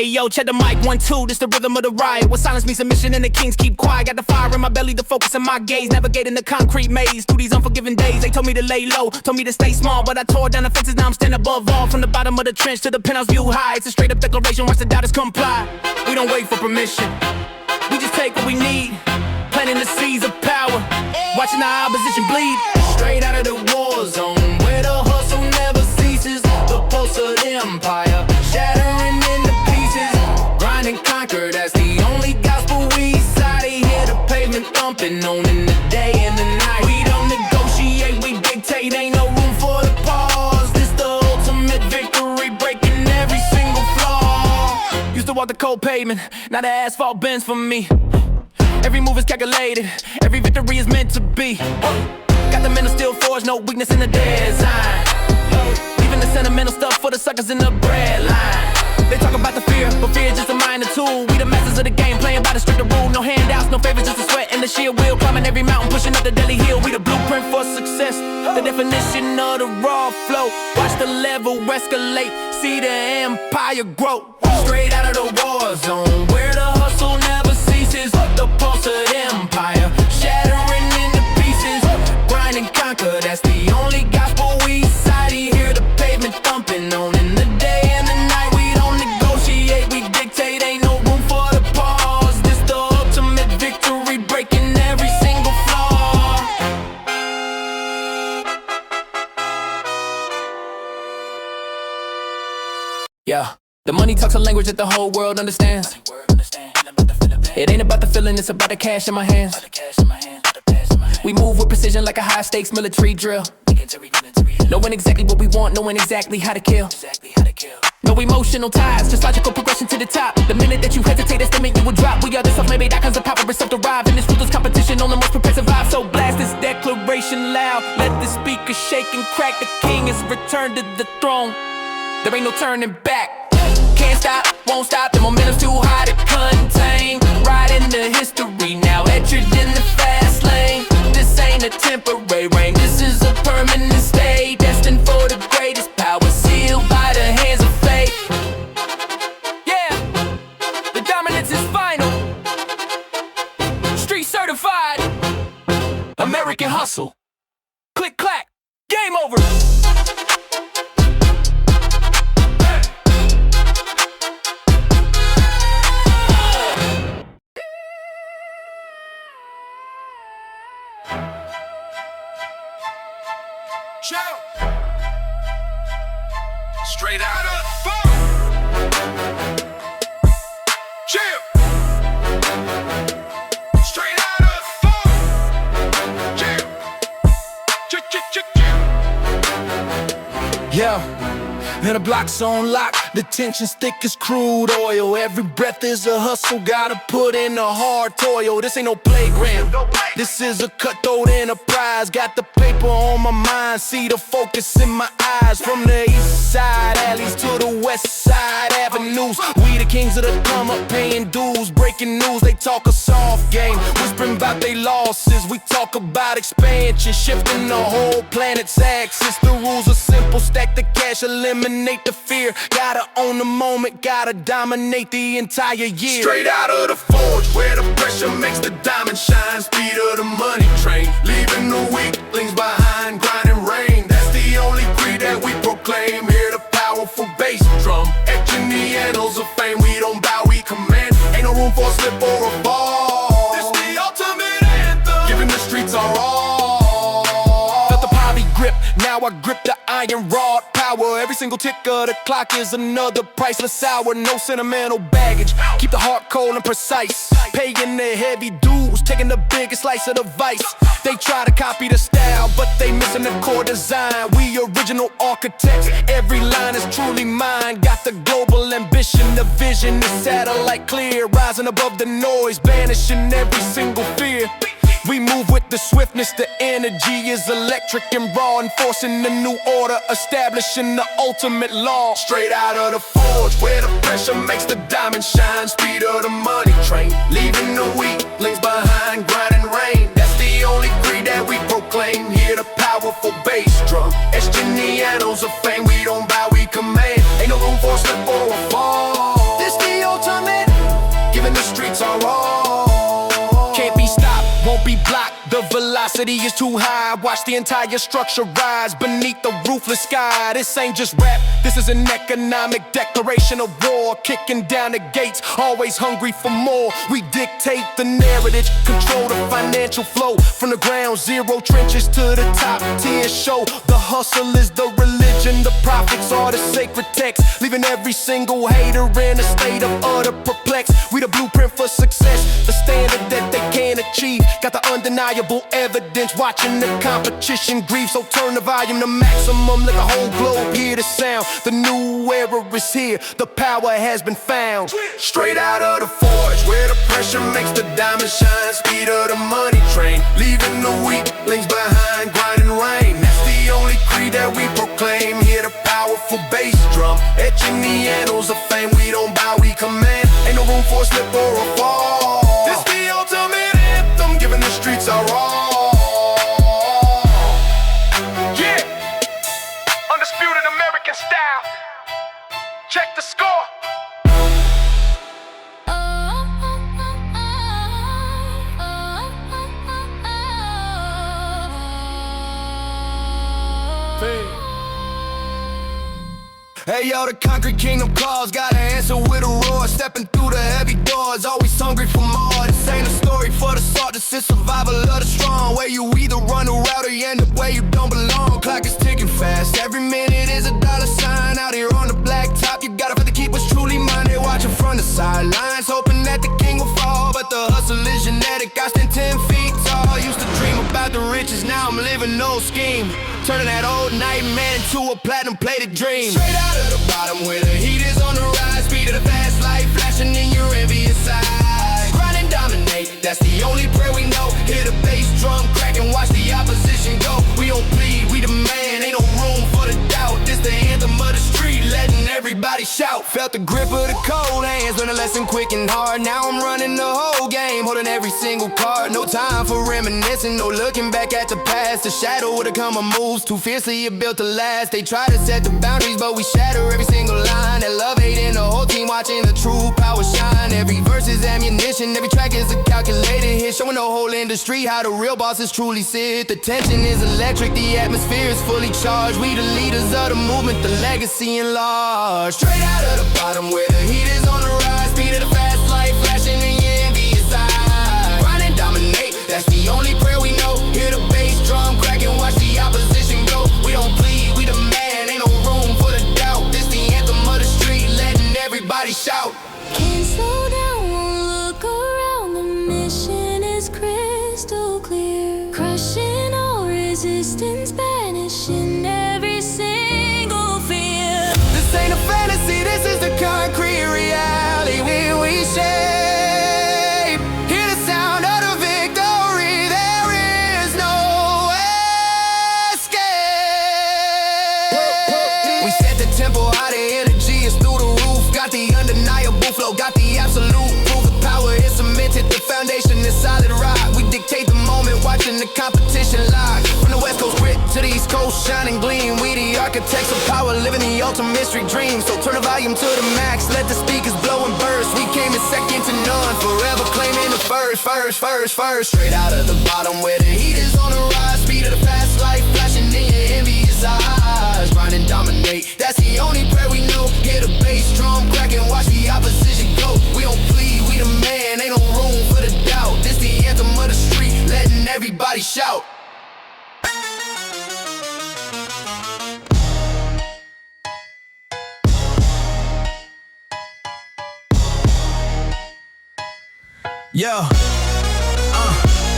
Ayo, check the mic, 1, 2, this the rhythm of the riot. What silence means submission and the kings keep quiet. Got the fire in my belly, the focus in my gaze. Navigating the concrete maze through these unforgiving days. They told me to lay low, told me to stay small, but I tore down the fences, now I'm standing above all. From the bottom of the trench to the penthouse view high. It's a straight up declaration, watch the doubters comply. We don't wait for permission, we just take what we need. Planting the seeds of power, watching our opposition bleed. Straight out of the war zone, where the hustle never ceases. The pulse of the empire, shattering into pieces. Grind and conquer, that's the only gospel we cite. Hear the pavement thumping on in the day and the night. We don't negotiate, we dictate, ain't no room for the pause. This the ultimate victory, breaking every single flaw. Used to walk the cold pavement, now the asphalt bends for me. Every move is calculated, every victory is meant to be. Got the mental steel forged, no weakness in the design. Leaving the sentimental stuff for the suckers in the bread line. They talk about the fear, but fear is just a minor tool. We the masters of the game, playing by the stricter rule. No handouts, no favors, just a sweat and the sheer will. Climbing every mountain, pushing up the deadly hill. We the blueprint for success, the definition of the raw flow. Watch the level escalate, see the empire grow. Straight out of the war zone, where the hustle never ceases. The pulse of the empire, shattering into pieces. Grind and conquer, that's the only gospel we cite. Hear the pavement thumping on in the day and the night. We don't negotiate, we dictate, ain't no room for the pause. This the ultimate victory, breaking every single flaw. Yeah, the money talks a language that the whole world understands. It ain't about the feeling, it's about the cash in my hands. We move with precision like a high stakes military drill. Knowing exactly what we want, knowing exactly how to kill. No emotional ties, just logical progression to the top. The minute that you hesitate, that's the minute you will drop. We are the self-made icons of power and self-derived. In this ruthless competition on the most progressive vibe. So blast this declaration loud, let the speakers shake and crack. The king is returned to the throne, there ain't no turning back. Can't stop, won't stop, the momentum's too high to contain. Right into history now, entered in the fast lane. This ain't a temporary reign, this is a permanent state. Destined for the greatest power, sealed by the hands of fate. Yeah, the dominance is final. Street certified, American hustle. Click clack, game over. Straight out of the phone. Chill. Straight out of the phone. Chill. Chill, chill, chill, chill. Yeah, and the block's on lock. The tension's thick as crude oil. Every breath is a hustle, gotta put in the hard toil. This ain't no playground, this is a cutthroat enterprise. Got the paper on my mind, see the focus in my eyes. From the east side alleys to the west side avenues, we the kings of the come up, paying dues. Breaking news, they talk a soft game, whispering about they losses. We talk about expansion, shifting the whole planet's axis. The rules are simple, stack the cash, eliminate the fear. Gotta own the moment, gotta dominate the entire year. Straight out of the forge, where the pressure makes the diamond shine. Speed of the money train, leaving the weaklings behind. Grinding rain, that's the only creed that we proclaim. Hear the powerful bass drum, etching the annals of fame. We don't bow, we command. Ain't no room for a slip or a fall. This the ultimate anthem, giving the streets our all. Felt the poly grip, now I grip the iron rod power. Every single tick of the clock is another priceless hour. No sentimental baggage, keep the heart cold and precise. Paying the heavy dues, taking the biggest slice of the vice. They try to copy the style, but they missing the core design. We original architects, every line is truly mine. Got the global ambition, the vision is satellite clear. Rising above the noise, banishing every single fear. We move with the swiftness, the energy is electric and raw. Enforcing the new order, establishing the ultimate law. Straight out of the forge, where the pressure makes the diamond shine. Speed of the money train, leaving the weaklings behind. Grinding rain, that's the only creed that we proclaim. Hear the powerful bass drum, etched in the annals of fame. We don't bow, we command. Ain't no room for a slip or a fall. This the velocity is too high. Watch the entire structure rise beneath the roofless sky. This ain't just rap, this is an economic declaration of war. Kicking down the gates, always hungry for more. We dictate the narrative, control the financial flow. From the ground zero trenches to the top tier show. The hustle is the religion, the prophets are the sacred text, leaving every single hater in a state of utter perplex. We the blueprint for success, the standard that they can't achieve. Got the undeniable evidence, watching the competition grieve. So turn the volume to maximum, let the whole globe hear the sound. The new era is here, the power has been found. Straight out of the forge, where the pressure makes the diamond shine. Speed of the money train, leaving the weaklings behind, grinding rain. That's the only creed that we proclaim. Hear the powerful bass drum, etching the annals of fame. We don't bow, we command. Ain't no room for a slip or a fall. This the ultimate anthem, giving the streets our all. Yeah, undisputed American style. Check the score. Hey yo, the concrete kingdom calls, gotta answer with a roar. Stepping through the heavy doors, always hungry for more. This ain't a story for the salt, this is survival of the strong. Where you either run a route or you end up where you don't belong. Clock is ticking fast, every minute is a dollar sign. Out here on the blacktop, you gotta fight to keep what's truly mine. They watching from the sidelines, hoping that the king will fall. But the hustle is genetic, I stand 10 feet tall. Used to dream about the riches, now I'm living no scheme. Turning that old nightmare into a platinum-plated dream. Straight out of the bottom where the heat is on the rise. Speed of the fast life, flashing in your envious eyes. Grind and dominate, that's the only prayer we know. Hear the bass drum crack and watch the opposition go. We don't plead, we demand, ain't no room for the doubt. This the anthem of the street, letting everybody shout. Felt the grip of the cold hands, learned a lesson quick and hard. Now I'm running the whole game, holding every single card. No time for reminiscing, no looking back at the past. The shadow would've come a moves, too fiercely it built to last. They try to set the boundaries, but we shatter every single line. That love hate in the whole team, watching the true power shine. Every verse is ammunition, every track is a calculated hit, showing the whole industry how the real bosses truly sit. The tension is electric, the atmosphere is fully charged. We the leaders of the movement, the legacy enlarged. Straight out of the bottom where the heat is on the rise. Speed of the fast life, flashing in your envious eyes. Grind and dominate, that's the only prayer we know. Hear the bass drum crack and watch the opposition go. We don't plead, we demand, ain't no room for the doubt. This the anthem of the street, letting everybody shout. Can't slow down, won't look around. The mission is crystal clear. Crushing all resistance, banishing every single fear. This ain't a fantasy, this is the concrete reality we shape. Hear the sound of the victory, there is no escape. We set the tempo high, the energy is through the roof. Got the undeniable flow, got the absolute proof. The power is cemented, the foundation is solid rock. We dictate the moment, watching the competition live. From the west coast grit to the east coast, shining gleam. We the architects of power, living the ultimate street dream. So turn the volume to the max, let the speakers blow and burst. We came in second to none, forever claiming the first. Straight out of the bottom where the heat is on the rise. Speed of the fast life, flashing in your envious eyes. Grind and dominate, that's the only prayer we know. Hear the bass drum crack and watch the opposition go. We don't plead, we demand, ain't no room for the doubt. This the anthem of the street, letting everybody shout.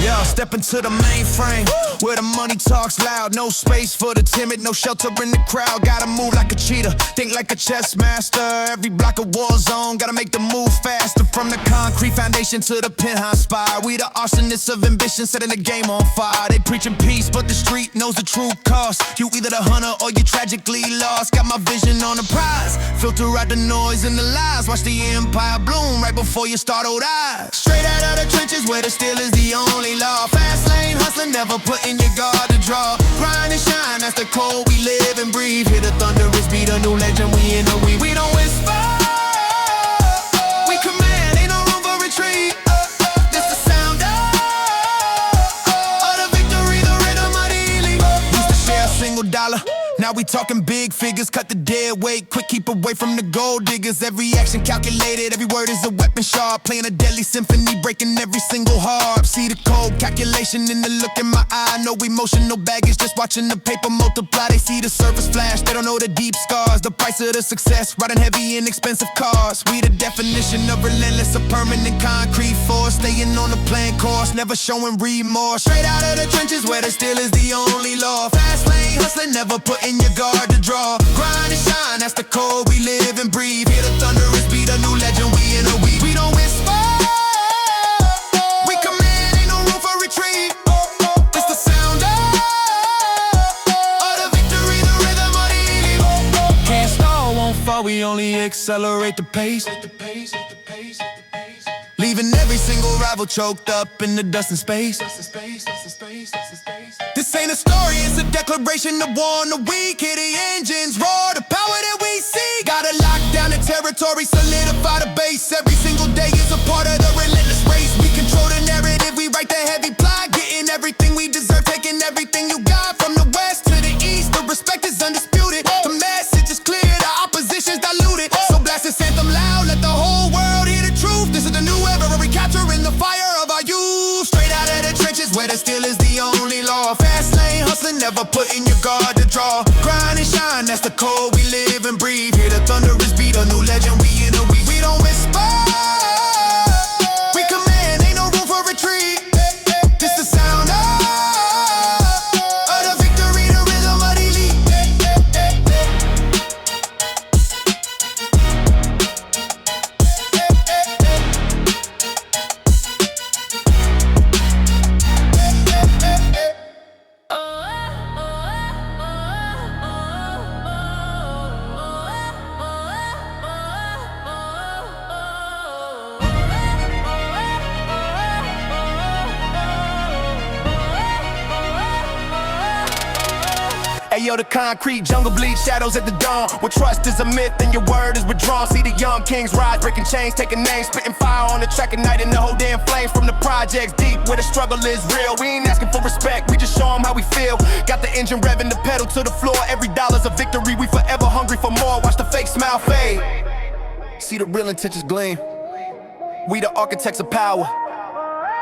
Yo, step into the mainframe where the money talks loud. No space for the timid, no shelter in the crowd. Gotta move like a cheetah, think like a chess master. Every block a war zone, gotta make the move faster. From the concrete foundation to the penthouse spire, we the arsonists of ambition, setting the game on fire. They preaching peace, but the street knows the true cost. You either the hunter or you tragically lost. Got my vision on the prize, filter out the noise and the lies. Watch the empire bloom right before you start old eyes. Straight out of the trenches where the steel is the only law. Fast lane hustling, never putting your guard to draw. Grind and shine, that's the code we live and breathe. Hear the thunderous beat, a new legend, we in the weed. We don't whisper, we command, ain't no room for retreat. This the sound of the Now we talking big figures, cut the dead weight, quick keep away from the gold diggers. Every action calculated, every word is a weapon sharp. Playing a deadly symphony, breaking every single harp. See the cold calculation in the look in my eye. No emotional baggage, just watching the paper multiply. They see the surface flash, they don't know the deep scars. The price of the success, riding heavy in expensive cars. We the definition of relentless, a permanent concrete force. Staying on the plan course, never showing remorse. Straight out of the trenches where the steel is the only law. Fast lane hustling, never putting your guard to draw. Grind and shine, that's the code we live and breathe. Hear the thunderous beat, a new legend, we in a week. We don't whisper, we command, ain't no room for retreat. It's the sound of the victory, the rhythm of the elite. Can't stall, won't fall, we only accelerate the pace. Leaving every single rival choked up in the dust and space. This ain't a story, it's a declaration of war on the weak. Hear the engines roar, the power that we see. Gotta lock down the territory, solidify the base. Every single day is a part of the relentless race. We control the narrative, we write the heavy plot. Getting everything we deserve, taking everything you got. From the west to the east, the respect is undisputed. The message is clear, the opposition's diluted. So blast this anthem loud, let the whole world hear the truth. This is the new era, where we capturing the fire of our youth. Straight out of the trenches where the steel is the only law. Fast lane hustling, never putting your guard to draw. Grind and shine, that's the code we live and breathe. Hear the thunderous beat, a new legend, we in a week. We don't whisper, we command, ain't no room for retreat. This the sound of the victory, the rhythm of the elite. Ayo, the concrete jungle bleeds shadows at the dawn. Where trust is a myth and your word is withdrawn. See the young kings rise, breaking chains, taking names, spitting fire on the track, igniting the whole damn flames from the projects deep where the struggle is real. We ain't asking for respect, we just show them how we feel. Got the engine revving the pedal to the floor. Every dollar's a victory, we forever hungry for more. Watch the fake smile fade, see the real intentions gleam. We the architects of power,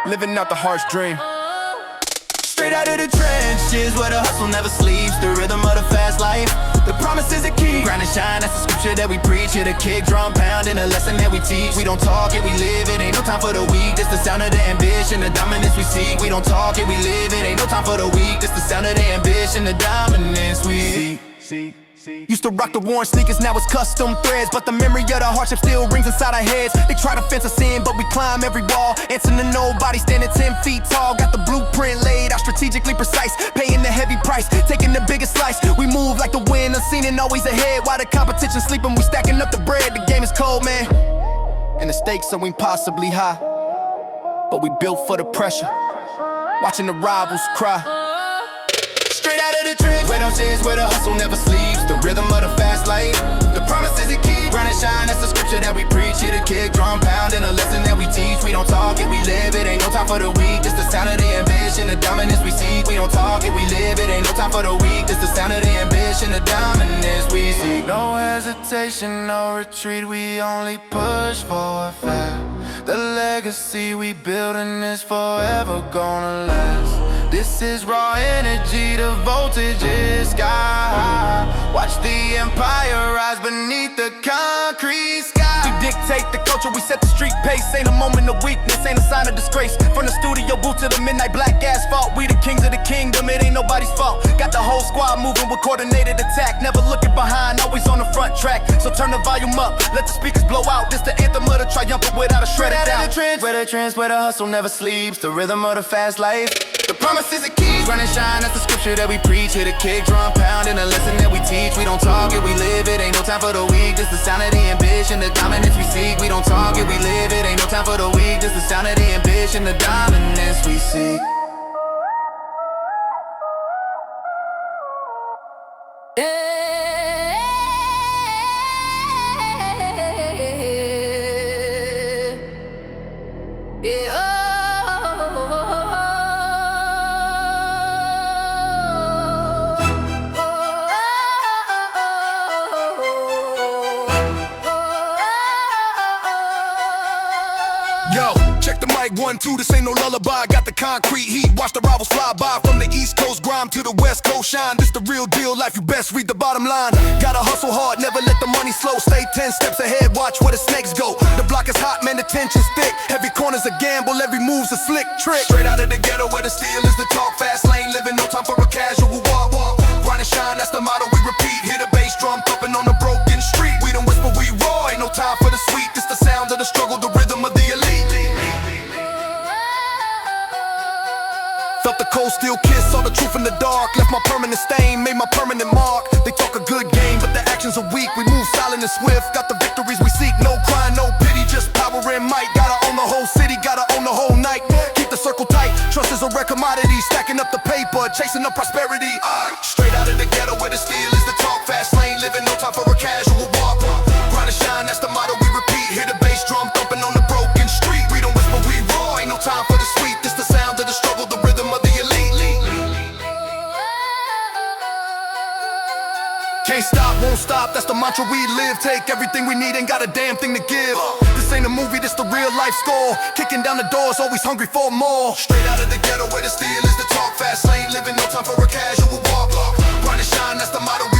living out the heart's dream. Straight out of the trenches where the hustle never sleeps. The rhythm of the fast life, the promise is a key. Grind and shine, that's the scripture that we preach. Hear the kick drum pounding, a lesson that we teach. We don't talk it, we live it, ain't no time for the weak. This the sound of the ambition, the dominance we seek. We don't talk it, we live it, ain't no time for the weak. This the sound of the ambition, the dominance we seek. Used to rock the worn sneakers, now it's custom threads. But the memory of the hardship still rings inside our heads. They try to fence us in, but we climb every wall. Answering to nobody, standing 10 feet tall. Got the blueprint laid out, strategically precise. Paying the heavy price, taking the biggest slice. We move like the wind, unseen and always ahead. While the competition sleeping, we stacking up the bread. The game is cold, man, and the stakes are impossibly high. But we built for the pressure, watching the rivals cry. Straight out of the trench, where them shins, where the hustle never sleeps. The rhythm of the fast life, the promise is a key. Grind and shine, that's the scripture that we preach. Hear the kick drum pounding, a lesson that we teach. We don't talk it, we live it, ain't no time for the weak. It's the sound of the ambition, the dominance we seek. We don't talk it, we live it, ain't no time for the weak. It's the sound of the ambition, the dominance we seek. No hesitation, no retreat, we only push forward fast. The legacy we building is forever gonna last. This is raw energy, the voltage is sky high. Watch the empire rise beneath the concrete sky. We dictate the culture, we set the street pace. Ain't a moment of weakness, ain't a sign of disgrace. From the studio booth to the midnight black asphalt, we the kings of the kingdom, it ain't nobody's fault. Got the whole squad moving with coordinated attack. Never looking behind, always on the front track. So turn the volume up, let the speakers blow out. This the anthem of the triumphant without a shred of doubt. Where the trends, where the hustle never sleeps. The rhythm of the fast life, the promise is a key. Grind and shine, that's the scripture that we preach. Hear the kick drum pounding, a lesson that we teach. We don't talk it, we live it, ain't no time for the weak. This the sound of the ambition, the dominance we seek. We don't talk it, we live it, ain't no time for the weak. This the sound of the ambition, the dominance we seek. Mic 1, 2, this ain't no lullaby. Got the concrete heat, watch the rivals fly by. From the East Coast grime to the West Coast shine. This the real deal life, you best read the bottom line. Gotta hustle hard, never let the money slow. Stay 10 steps ahead, watch where the snakes go. The block is hot, man, the tension's thick. Every corner's a gamble, every move's a slick trick. Straight out of the ghetto where the steel is the talk. Fast lane living, no time for a casual walk. Grind and shine, that's the motto we repeat. Hear the bass drum thumping on the broken street. We don't whisper, we roar, ain't no time for the sweet. This the sound of the struggle, the rhythm of the elite. Felt the cold steel kiss, saw the truth in the dark. Left my permanent stain, made my permanent mark. They talk a good game, but the actions are weak. We move silent and swift, got the victories we seek. No crying, no pity, just power and might. Gotta own the whole city, gotta own the whole night. Keep the circle tight, trust is a rare commodity. Stacking up the paper, chasing up prosperity. Straight out of the ghetto where the steel is the talk. Fast lane living, no time for a casual walk. Grind and shine, that's the motto we repeat. Hear the bass drum thumping on the broken street. We don't whisper, we roar, ain't no time for the sweet. This the sound of the struggle, the rhythm of the elite. Can't stop, won't stop, that's the mantra we live. Take everything we need, ain't got a damn thing to give. This ain't a movie, this the real life score. Kicking down the doors, always hungry for more. Straight out of the ghetto where the steel is the talk. Fast lane living, no time for a casual walk. Grind and shine, that's the motto we